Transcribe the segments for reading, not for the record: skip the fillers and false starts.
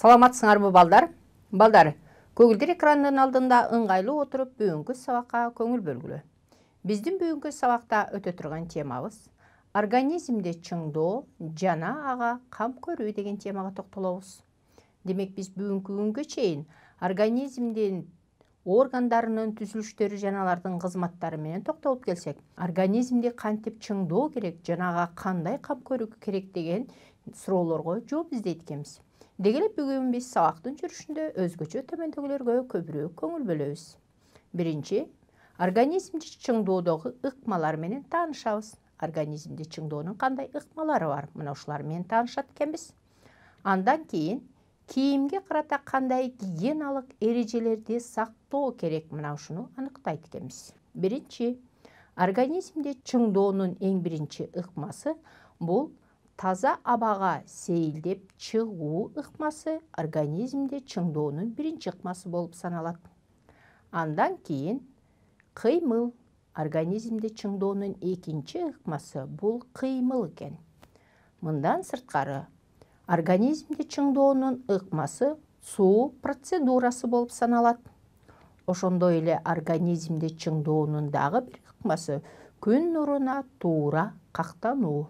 Саламатсыңарбы балдар? Балдар, көгілдір экранның алдында ыңғайлы отырып бүгінгі сабаққа көңіл бөлгілі. Біздің бүгінгі сабақта өте тұрған темабыз организмде чыңдоо жана ага кам көрүү деген темага токтолобуз. Демек биз бүгүнкү күнгө чейин организмдин органдарынын түзүлүштөрү жана алардын кызматтары менен токтолуп келсек, организмди кантип чыңдоо керек жана ага кандай кам көрүү керек деген суроолорго жооп издейт экенбиз. Деги эле бүгүн биз сабактын жүрүшүндө өзгөчө төмөндөгүлөргө көбүрөөк көңүл бөлөбүз. Биринчи, организмди чыңдоодогу ыкмалар менен таанышабыз. Организмди чыңдоонун кандай ыкмалары бар? Мына ушулар менен таанышат экенбиз. Андан кийин кийимге карата кандай гигиеналык эрежелерди сактоо керек? Мына ушуну аныктайт экенбиз. Биринчи, организмди чыңдоонун эң биринчи ыкмасы бул таза абага сейилдеп чыгуу ыкмасы организмде чыңдоонун биринчи ыкмасы болуп саналат. Андан кийин кыймыл. Организмде чыңдоонун экинчи ыкмасы бул кыймыл экен. Мындан сырткары организмде чыңдоонун ыкмасы суу процедурасы болуп саналат. Ошондой эле организмде чыңдоонун дагы бир ыкмасы күн нуруна туура кактануу.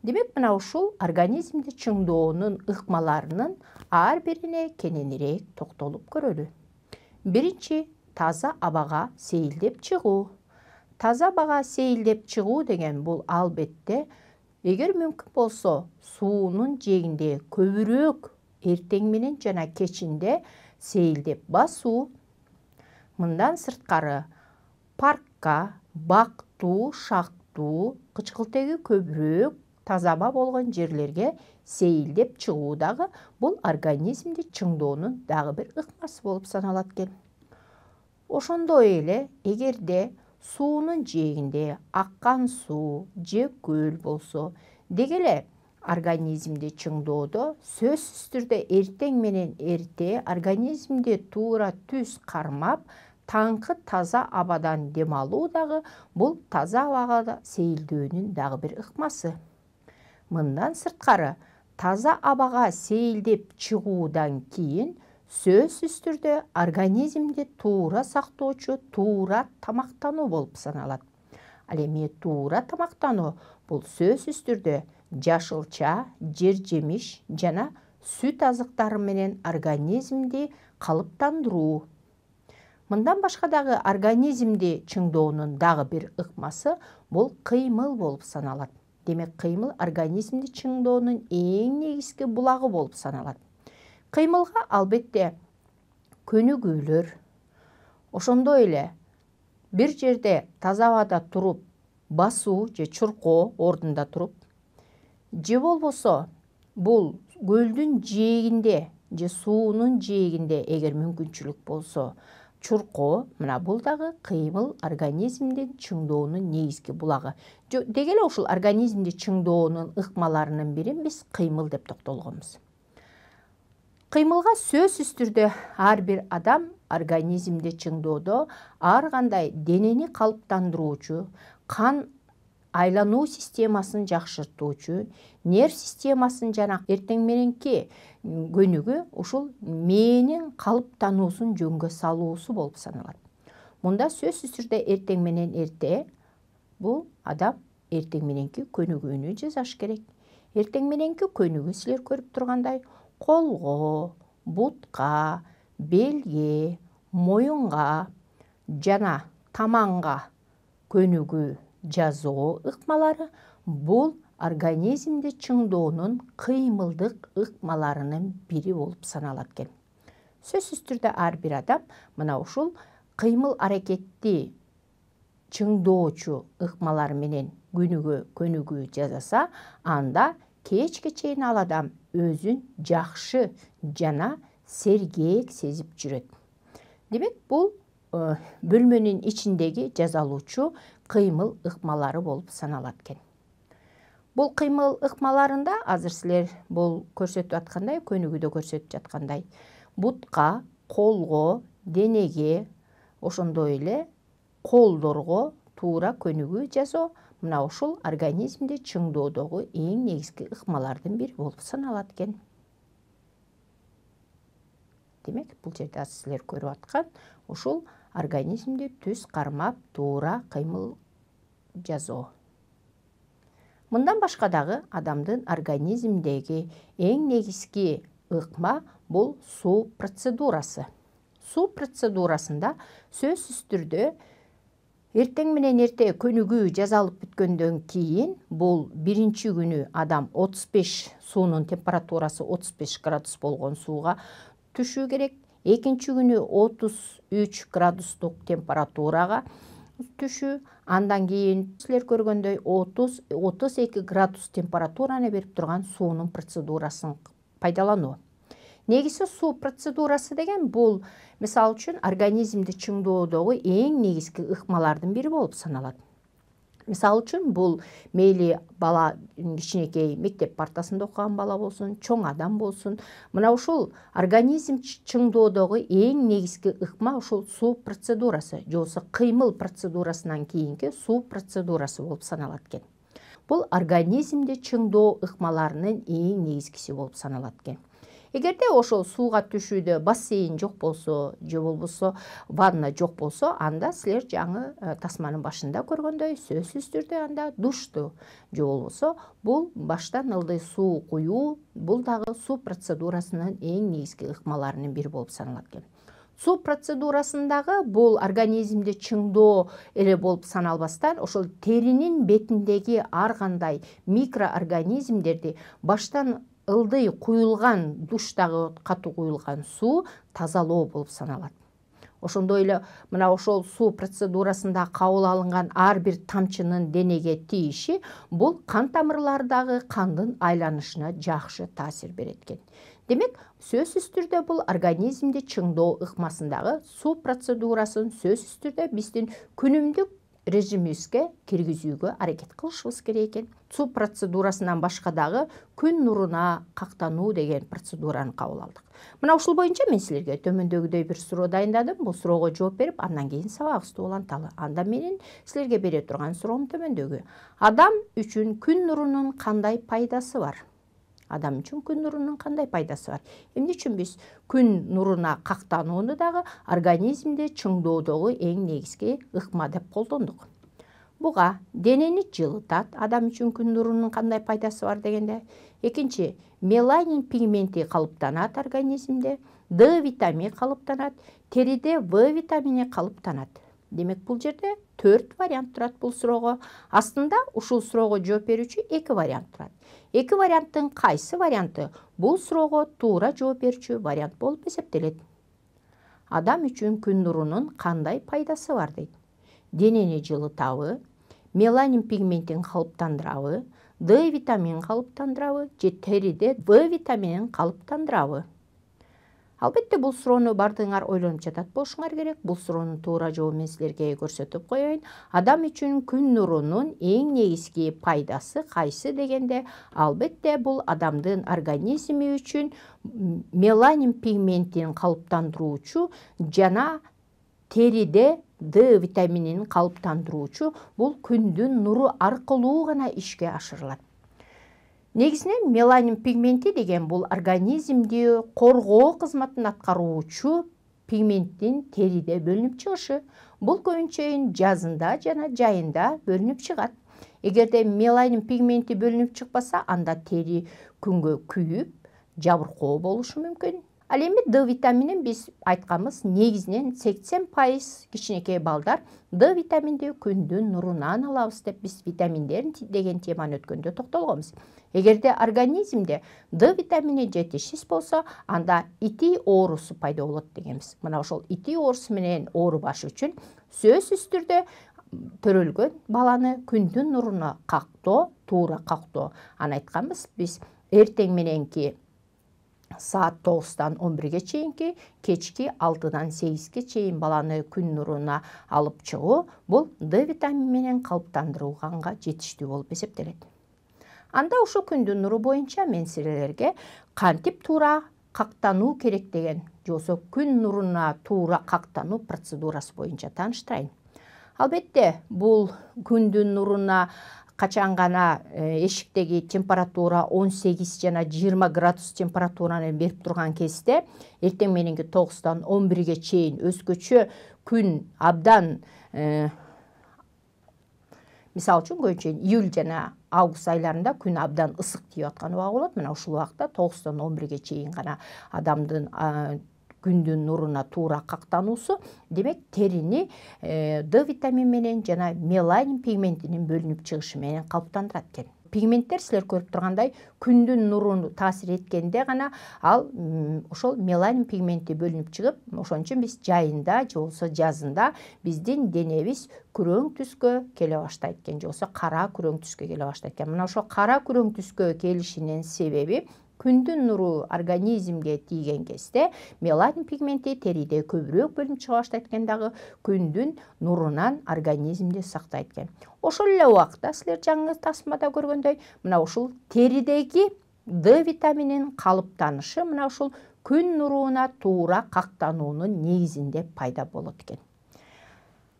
Демек, мына ушул организмде чыңдоонун ыкмаларынын ар бирине кененирээк токтолуп көрөлү. Биринчи, таза абага сейилдеп чыгуу. Таза абага сейилдеп чыгуу деген бул албетте, эгер мүмкүн болсо, суунун жээгинде көбүрөөк эртең менен жана кечинде сейилдеп басуу. Мындан сырткары паркка, бактуу, шактуу, кычкылтеги көбүрөөк таза аба болгон жерлерге сейилдеп чыгуу дагы бул организмди чыңдоонун дагы бир ыкмасы болуп саналат экен. Ошондой эле эгерде суунун жээгинде аккан суу же көл болсо, деги эле организмди чыңдоодо сөзсүз түрдө эртең менен эрте организмди туура түз кармап, таңкы таза абадан дем алуу дагы бул таза абага сейилдөөнүн дагы бир ыкмасы. Мындан сырткары таза абага сейилдеп чыгуудан кийин сөзсүз түрдө организмди туура сактоочу туура тамактануу болуп саналат. Ал эми туура тамактануу бул сөзсүз түрдө жашылча, жер жемиш жана сүт азыктары менен организмди калыптандыруу. Мындан башка дагы организмди чыңдоонун дагы бир ыкмасы бул кыймыл болуп саналат. Демек, кыймыл организмди чыңдоонун эң негизги булагы болуп саналат. Кыймылга албетте көнүгүүлөр, ошондой эле бир жерде таза абада туруп басуу же чуркоо ордунда туруп, же болбосо бул көлдүн жээгинде же суунун жээгинде эгер мүмкүнчүлүк болсо чуркоо, мына бул дагы кыймыл организмдин чыңдоонун негизги булагы. Деги эле ушул организмди чыңдоонун ыкмаларынын бирин биз кыймыл деп токтолгонбуз. Кыймылга сөзсүз түрдө ар бир адам организмди чыңдоодо ар кандай денени калыптандыруучу, кан айлануу системасын жакшыртуучу, нерв системасын жана эртең мененки көнүгүү ушул мээнин калыптануусун жөнгө салуусу болуп саналат. Мында сөзсүз түрдө эртең менен эрте бул адам эртең мененки көнүгүүнү жасаш керек. Эртең мененки көнүгүү силер көрүп тургандай колго, бутка, белге, моюнга жана таманга көнүгүү жазуу ыкмалары бул организмди чыңдоонун кыймылдык ыкмаларынын бири болуп саналат экен. Сөзсүз түрдө ар бир адам мына ушул кыймыл аракетти чыңдоочу ыкмалар менен күнүгө көнүгүү жасаса, анда кечке чейин ал адам өзүн жакшы жана сергек сезип жүрөт. Демек, бул бөлмөнүн ичиндеги жазалуучу кыймыл ыкмалары болуп саналат экен. Бул кыймыл ыкмаларында азыр силер бул көрсөтүп аткандай, көнүгүүдө көрсөтүп жаткандай, бутка, колго, денеге, ошондой эле колдорго туура көнүгүү жасоо мына ушул организмди чыңдоодогу эң негизги ыкмалардын бири болуп саналат экен. Демек, бұл жерде сіздер көріп атқан ошол организмде түз кармап туура кыймыл жасоо. Мындан башка дагы адамдын организмдеги эң негизги ыкма бул суу процедурасы. Суу процедурасында сөзсүз түрдө эртең менен эрте көнүгүү жасалып бүткөндөн кийин бул биринчи күнү адам 35 суунун температурасы 35 градус болгон сууга түшүү керек. Экинчи күнү 33 градустук температурага түшүү. Андан кийин силер көргөндөй 30-32 градус температураны берип турган суунун процедурасын пайдалануу. Негизи суу процедурасы деген бул мисалы үчүн организмди чыңдоодогу эң негизги ыкмалардын бири болуп саналат. Мисалы үчүн бул мейли бала кичинекей мектеп партасында окуган бала болсун, чоң адам болсун, мына ушул организм чыңдоодогу эң негизги ыкма ушул суу процедурасы, жобосо кыймыл процедурасынан кийинки суу процедурасы болуп саналат экен. Бул организмди чыңдоо ыкмаларынын эң негизгиси болуп саналат экен. Эгерде ошол сууга түшүүдө бассейн жок болсо, же болбосо ванна жок болсо, анда силер жаңы тасманын башында көргөндөй сөзсүз түрдө анда душту, же болбосо бул баштан ылдый суу куюу, бул дагы суу процедурасынын эң негизги ыкмаларынын бири болуп саналат экен. Суу процедурасындагы бул организмди чыңдоо эле болуп саналбастан, ошол теринин бетиндеги ар кандай микроорганизмдерди баштан ылдый куюлган, душтагы катуу куюлган суу тазалоо болуп саналат. Ошондой эле мына ошол суу процедурасында кабыл алынган ар бир тамчынын денеге тийиши бул кан тамырлардагы кандын айланышына жакшы таасир берет экен. Демек, сөзсүз түрдө бул организмди чыңдоо ыкмасындагы суу процедурасын сөзсүз түрдө биздин күнүмдүк режимибизге киргизүүгө аракет кылышыбыз керек экен. Суу процедурасынан башка дагы күн нуруна кактануу деген процедураны кабыл алдык. Мына ушул боюнча мен силерге төмөндөгүдөй бир суроо дайындадым. Бул суроого жооп берип, андан кийин сабагыбызды уланталы. Анда менин силерге бере турган суроом төмөндөгү. Адам үчүн күн нурунун кандай пайдасы бар? Адам үчүн күн нурунун кандай пайдасы бар? Эмне үчүн биз күн нуруна кактанууну дагы организмди чыңдоодогу эң негизги ыкма деп колдондук. Буга денени жылытат. Адам үчүн күн нурунун кандай пайдасы бар дегенде, экинчи, меланин пигменти калыптанат организмде, D витамини калыптанат, териде В витамини калыптанат. Демек, бул жерде 4 вариант турат бул суроого. Астында ушул суроого жооп берүүчү 2 вариант турат. 2 варианттын кайсы варианты бул суроого туура жооп берүүчү вариант болуп эсептелет? Адам үчүн күн нурунун кандай пайдасы бар дейт? Денени жылытабы, меланин пигментин калыптандырабы, D витаминин калыптандырабы, же териде В витаминин калыптандырабы? Албетте, бул суроону бардыгыңар ойлонуп жатат болушуңар керек. Бул суроонун туура жообун мен силерге көрсөтүп коеюн. Адам үчүн күн нурунун эң негизги пайдасы кайсы дегенде, албетте бул адамдын организми үчүн меланин пигментин калыптандыруучу жана териде D витаминин калыптандыруучу бул күндүн нуру аркылуу гана ишке ашырылат. Негизинен меланин пигменти деген бул организмди коргоо кызматын аткаруучу пигменттин териде бөлүнүп чыгышы. Бул көбүнчө жазында жана жайында бөлүнүп чыгат. Эгерде меланин пигменти бөлүнүп чыкпаса, анда тери күнгө күйүп, жабыркоо болушу мүмкүн. Ал эми D витаминин биз айтканбыз, негизинен 80% кичинекей балдар D витаминди күндүн нурунан алабыз деп биз витаминдер деген теманы өткөндө токтолгонбуз. Эгерде организмде D витамини жетишсиз болсо, анда ити оорусу пайда болот дегенбиз. Мына ошол ити оорусу менен оорубаш үчүн сөзсүз түрдө төрөлгөн баланы күндүн нуруна кактоо, туура кактоо. Аны айтканбыз биз эртең мененки саат 9-тан 11-ге чейинки, кечки 6-дан 8-ге чейин баланы күн нуруна алып чыгуу бул D витамини менен калыптандырылганга жетиштүү болуп эсептелет. Анда ошо күндүн нуру боюнча мен силерге кантип туура кактануу керек деген, жосо күн нуруна туура кактануу процедурасы боюнча тааныштырайын. Албетте, бул күндүн нуруна качан гана эшиктеги температура 18 жана 20 градус температураны берип турган кезде эртең мененки 9-тан 11-ге чейин өзгөчө күн абдан мисалы үчүн көбүнчө июль жана август айларында күн абдан ысык тийип аткан убак болот. Мына ушул убакта 9-тан 11-ге чейин гана адамдын күндүн нуруна туура кактануусу демек терини D витамин менен жана меланин пигментинин бөлүнүп чыгышы менен калыптандырат экен. Пигменттер силер көрүп тургандай күндүн нуруну таасир эткенде гана ал ошол меланин пигменти бөлүнүп чыгып, ошон үчүн биз жайында же болбосо жазында биздин денебиз күрөң түскө келе баштайт экен, же болбосо кара күрөң түскө келе баштайт экен. Мына ошол кара күрөң түскө келишинин себеби күндүн нуру организмге тийген кезде меланин пигменти териде көбүрөөк бөлүнүп чыга баштайт экен дагы күндүн нурунан организмди сактайт экен. Ошол эле убакта силер жаңы тасмада көргөндөй мына ушул теридеги D витаминин калыптанышы мына ушул күн нуруна туура кактануунун негизинде пайда болот экен.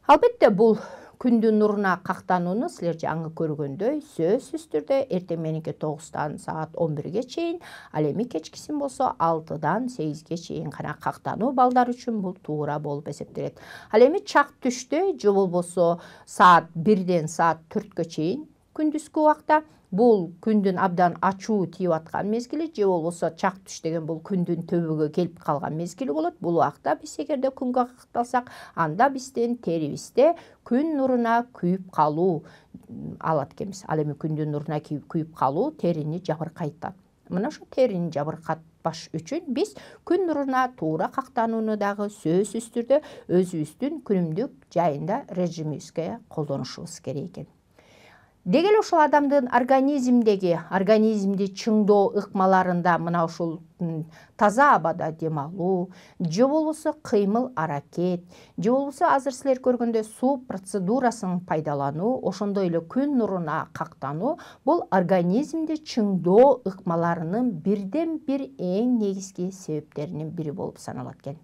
Албетте бул күндүн нуруна кактанууну силер жаңы көргөндөй сөзсүз түрдө эртең мененки 9-тан саат 11-ге чейин, ал эми кечкисин болсо 6-дан 8-ге чейин гана кактануу балдар үчүн бул туура болуп эсептелет. Ал эми чак түштө же болбосо саат 1-ден саат 4-кө чейин күндүзгү убакта бул күндүн абдан ачуу тийип аткан мезгили же болбосо чак түш деген бул күндүн төбөгө келип калган мезгили болот. Бул убакта биз эгерде күнгө какталсак, анда биздин терибизде күн нуруна күйүп калуу алат экенбиз. Ал эми күндүн нуруна күйүп калуу терини жабыркайтат. Мына ошо терини жабыркатпаш үчүн биз күн нуруна туура кактанууну дагы сөзсүз түрдө өзүбүздүн күнүмдүк жайында режимибизге колдонушубуз керек экен. Деги эле ушул адамдын организмди чыңдоо ыкмаларында мына ушул таза абада дем алуу, же болбосо кыймыл аракет, же болбосо азыр силер көргөндөй суу процедурасын пайдалануу, ошондой эле күн нуруна кактануу бул организмди чыңдоо ыкмаларынын бирден бир эң негизги себептеринин бири болуп саналат экен.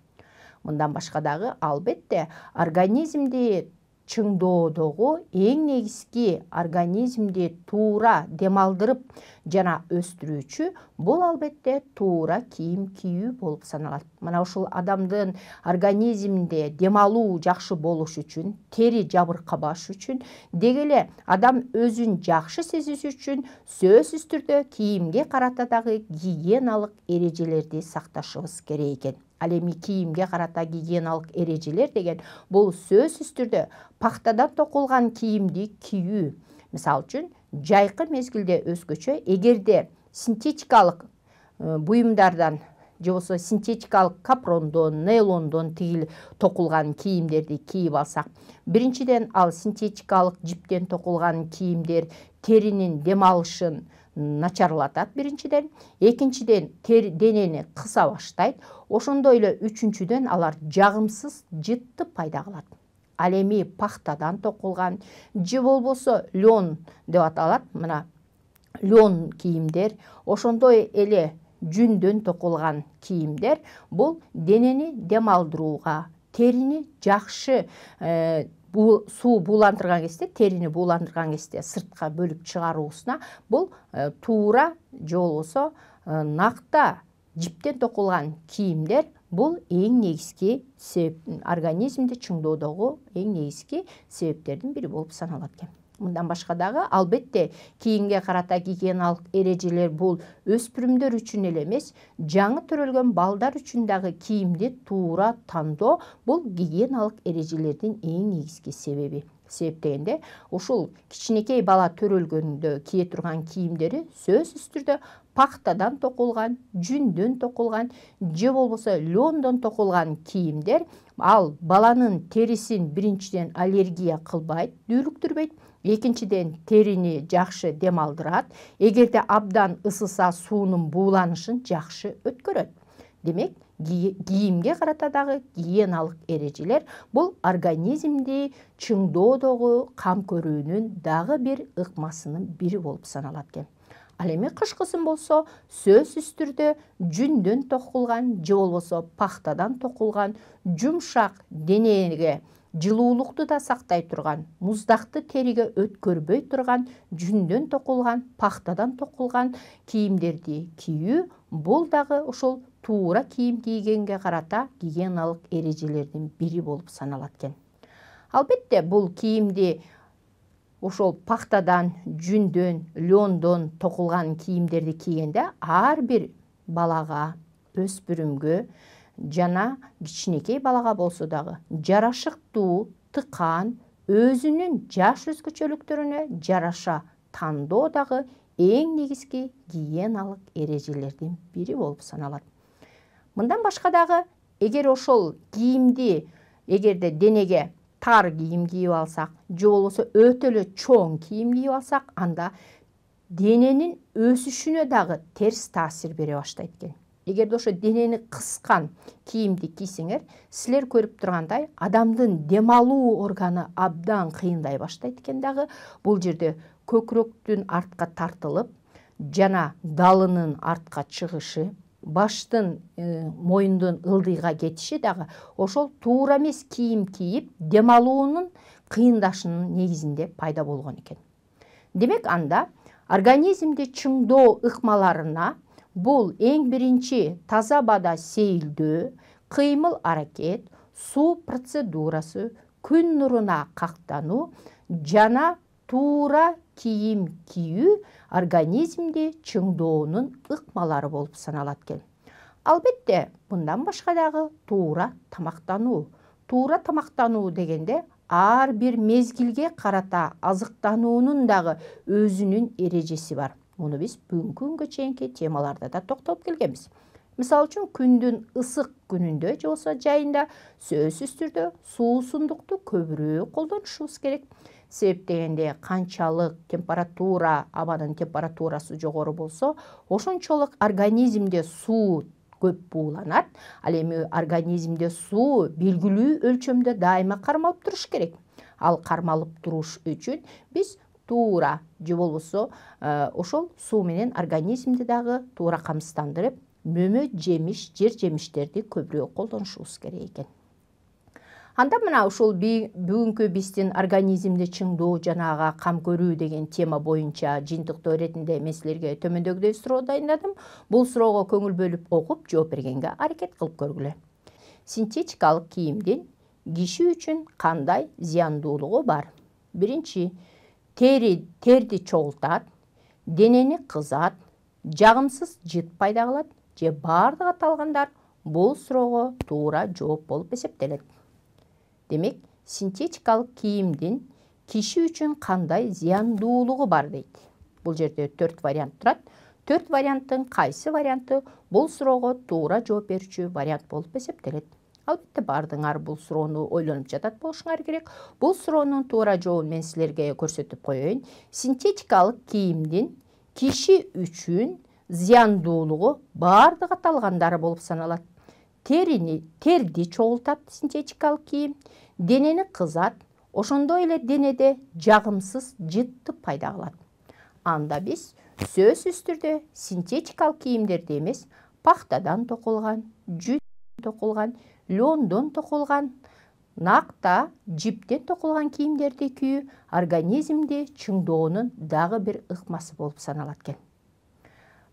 Мындан башка дагы албетте организмди чыңдоодогу эң негизги организмди туура демалдырып жана өстүрүүчү бул албетте туура кийим кийүү болуп саналат. Мына ушул адамдын организминде демалуу жакшы болуш үчүн, тери жабыркабаш үчүн, деги эле адам өзүн жакшы сезиш үчүн сөзсүз түрдө кийимге карата дагы гигиеналык эрежелерди сакташыбыз керек экен. Ал эми кийимге карата гигиеналык эрежелер деген бул сөзсүз түрдө пахтадан токулган кийимди кийүү. Мисалы үчүн жайкы мезгилде өзгөчө эгерде синтетикалык буюмдардан же болбосо синтетикалык капрондон, нейлондон токулган кийимдерди кийип алсак, биринчиден ал синтетикалык жиптен токулган кийимдер теринин дем алышын начарлатат биринчиден, экинчиден денени кыса баштайт, ошондой эле үчүнчүдөн алар жагымсыз жытты пайда кылат. Ал эми пахтадан токулган же болбосо лен деп аталат, мына лен кийимдер, ошондой эле жүндөн токулган кийимдер бул денени дем алдырууга, терини жакшы суу бууландырган кезде, терини бууландырган кезде сыртка бөлүп чыгаруусуна бул туура же болбосо накта жиптен токулган кийимдер бул эң негизги организмди чыңдоодогу эң негизги себептердин бири болуп саналат экен. Мындан башка дагы албетте кийимге карата гигиеналык эрежелер бул өспүрүмдөр үчүн эле эмес, жаңы төрөлгөн балдар үчүн дагы кийимди туура тандоо бул гигиеналык эрежелердин эң негизги себеби. Себеп дегенде ушул кичинекей бала төрөлгөндө кие турган кийимдери сөзсүз түрдө пахтадан токулган, жүндөн токулган же болбосо лендон токулган кийимдер ал баланын терисин биринчиден аллергия кылбайт, дүүрүктүрбөйт, экинчиден терини жакшы дем алдырат, эгерде абдан ысыса суунун бууланышын жакшы өткөрөт. Демек, кийимге карата дагы гигиеналык эрежелер бул организмди чыңдоодогу кам көрүүнүн дагы бир ыкмасынын бири болуп саналат экен. Ал эми кышкысын болсо сөзсүз түрдө жүндөн токулган же болбосо пахтадан токулган жумшак денеге жылуулукту да сактай турган, муздакты териге өткөрбөй турган, жүндөн токулган, пахтадан токулган кийимдерди кийүү бул дагы ошол туура кийим кийгенге карата гигиеналык эрежелердин бири болуп саналат экен. Албетте бул кийимди ошол пахтадан, жүндөн, лёндон токулган кийимдерди кийгенде ар бир балага, өспүрүмгө жана кичинекей балага болсо дагы жарашыктуу, тыкан, өзүнүн жаш өзгөчөлүктөрүнө жараша тандоо дагы эң негизги гигиеналык эрежелердин бири болуп саналат. Мындан башка дагы эгер ошол кийимди эгерде денеге тар кийим кийип алсак, же болбосо өтө эле чоң кийим кийип алсак, анда дененин өсүшүнө дагы терс таасир бере баштайт экен. Эгерде ошо денени кыскан кийимди кийсеңер, силер көрүп тургандай, адамдын дем алуу органы абдан кыйындай баштайт экен дагы. Бул жерде көкүрөктүн артка тартылып, жана далынын артка чыгышы, баштын моюндун ылдыйга кетиши дагы ошол туура эмес кийим кийип дем алуунун кыйындашынын негизинде пайда болгон экен. Демек анда организмди чыңдоо ыкмаларына бул эң биринчи таза абада сейилдөө, кыймыл аракет, суу процедурасы, күн нуруна кактануу жана туура кийим кийүү организмди чыңдоонун ыкмалары болуп саналат экен. Албетте, мындан башка дагы туура тамактануу. Туура тамактануу дегенде ар бир мезгилге карата азыктануунун дагы өзүнүн эрежеси бар. Муну биз бүгүнкү күнгө чейинки темаларда да токтолуп келгенбиз. Мисалы үчүн күндүн ысык күнүндө же болбосо жайында сөзсүз түрдө суусундукту көбүрөөк колдонушубуз керек. Себеп дегенде канчалык температура, абанын температурасы жогору болсо, ошончолук организмде суу көп бууланат. Ал эми организмде суу белгилүү өлчөмдө дайыма кармалып туруш керек. Ал кармалып туруш үчүн биз туура же болбосо ошол суу менен организмди дагы туура камсыздандырып, мөмө жемиш, жер жемиштерди көбүрөөк колдонушубуз керек экен. Анда мына ушул бүгүнкү биздин организмди чыңдоо жанага кам көрүү деген тема боюнча жыйынтыктоо иретинде мен силерге төмөндөгүдөй суроо дайындадым. Бул суроого көңүл бөлүп окуп жооп бергенге аракет кылып көргүлө. Синтетикалык кийимдин киши үчүн кандай зыяндуулугу бар? Биринчи, терди чогултат, денени кызат, жагымсыз жыт пайда кылат же баардык аталгандар бул суроого туура жооп болуп эсептелет. Демек, синтетикалык кийимдин киши үчүн кандай зыяндуулугу бар дейт. Бул жерде 4 вариант турат. 4 варианттын кайсы варианты бул суроого туура жооп берүүчү вариант болуп эсептелет. Албетте баардыгыңар бул суроону ойлонуп жатат болушуңар керек. Бул суроонун туура жообун мен силерге көрсөтүп коеюн. Синтетикалык кийимдин киши үчүн зыяндуулугу баардык аталгандары болуп саналат. Терди чогултат синтетикалык кийим, денени кызат, ошондой эле денеде жагымсыз жытты пайда кылат. Анда биз сөзсүз түрдө синтетикалык кийимдерди эмес, пахтадан токулган, жүндөн токулган, лёндон токулган, накта, жиптен токулган кийимдерди кийүү организмди чыңдоонун дагы бир ыкмасы болуп саналат экен.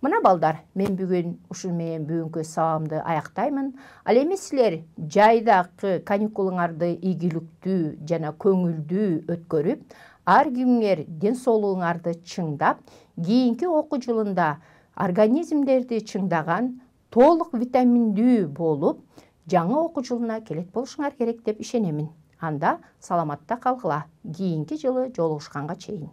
Мына балдар, мен бүгүн ушул менен бүгүнкү сабагымды аяктаймын. Ал эми силер жайдагы каникулуңарды ийгиликтүү жана көңүлдүү өткөрүп, ар күнгөр ден соолугуңарды чыңдап, кийинки окуу жылында организмдерди чыңдаган, толук витаминдүү болуп, жаңы окуу жылына келет болушуңар керек деп ишенемин. Анда саламатта калгыла. Кийинки жылы жолугушканга чейин.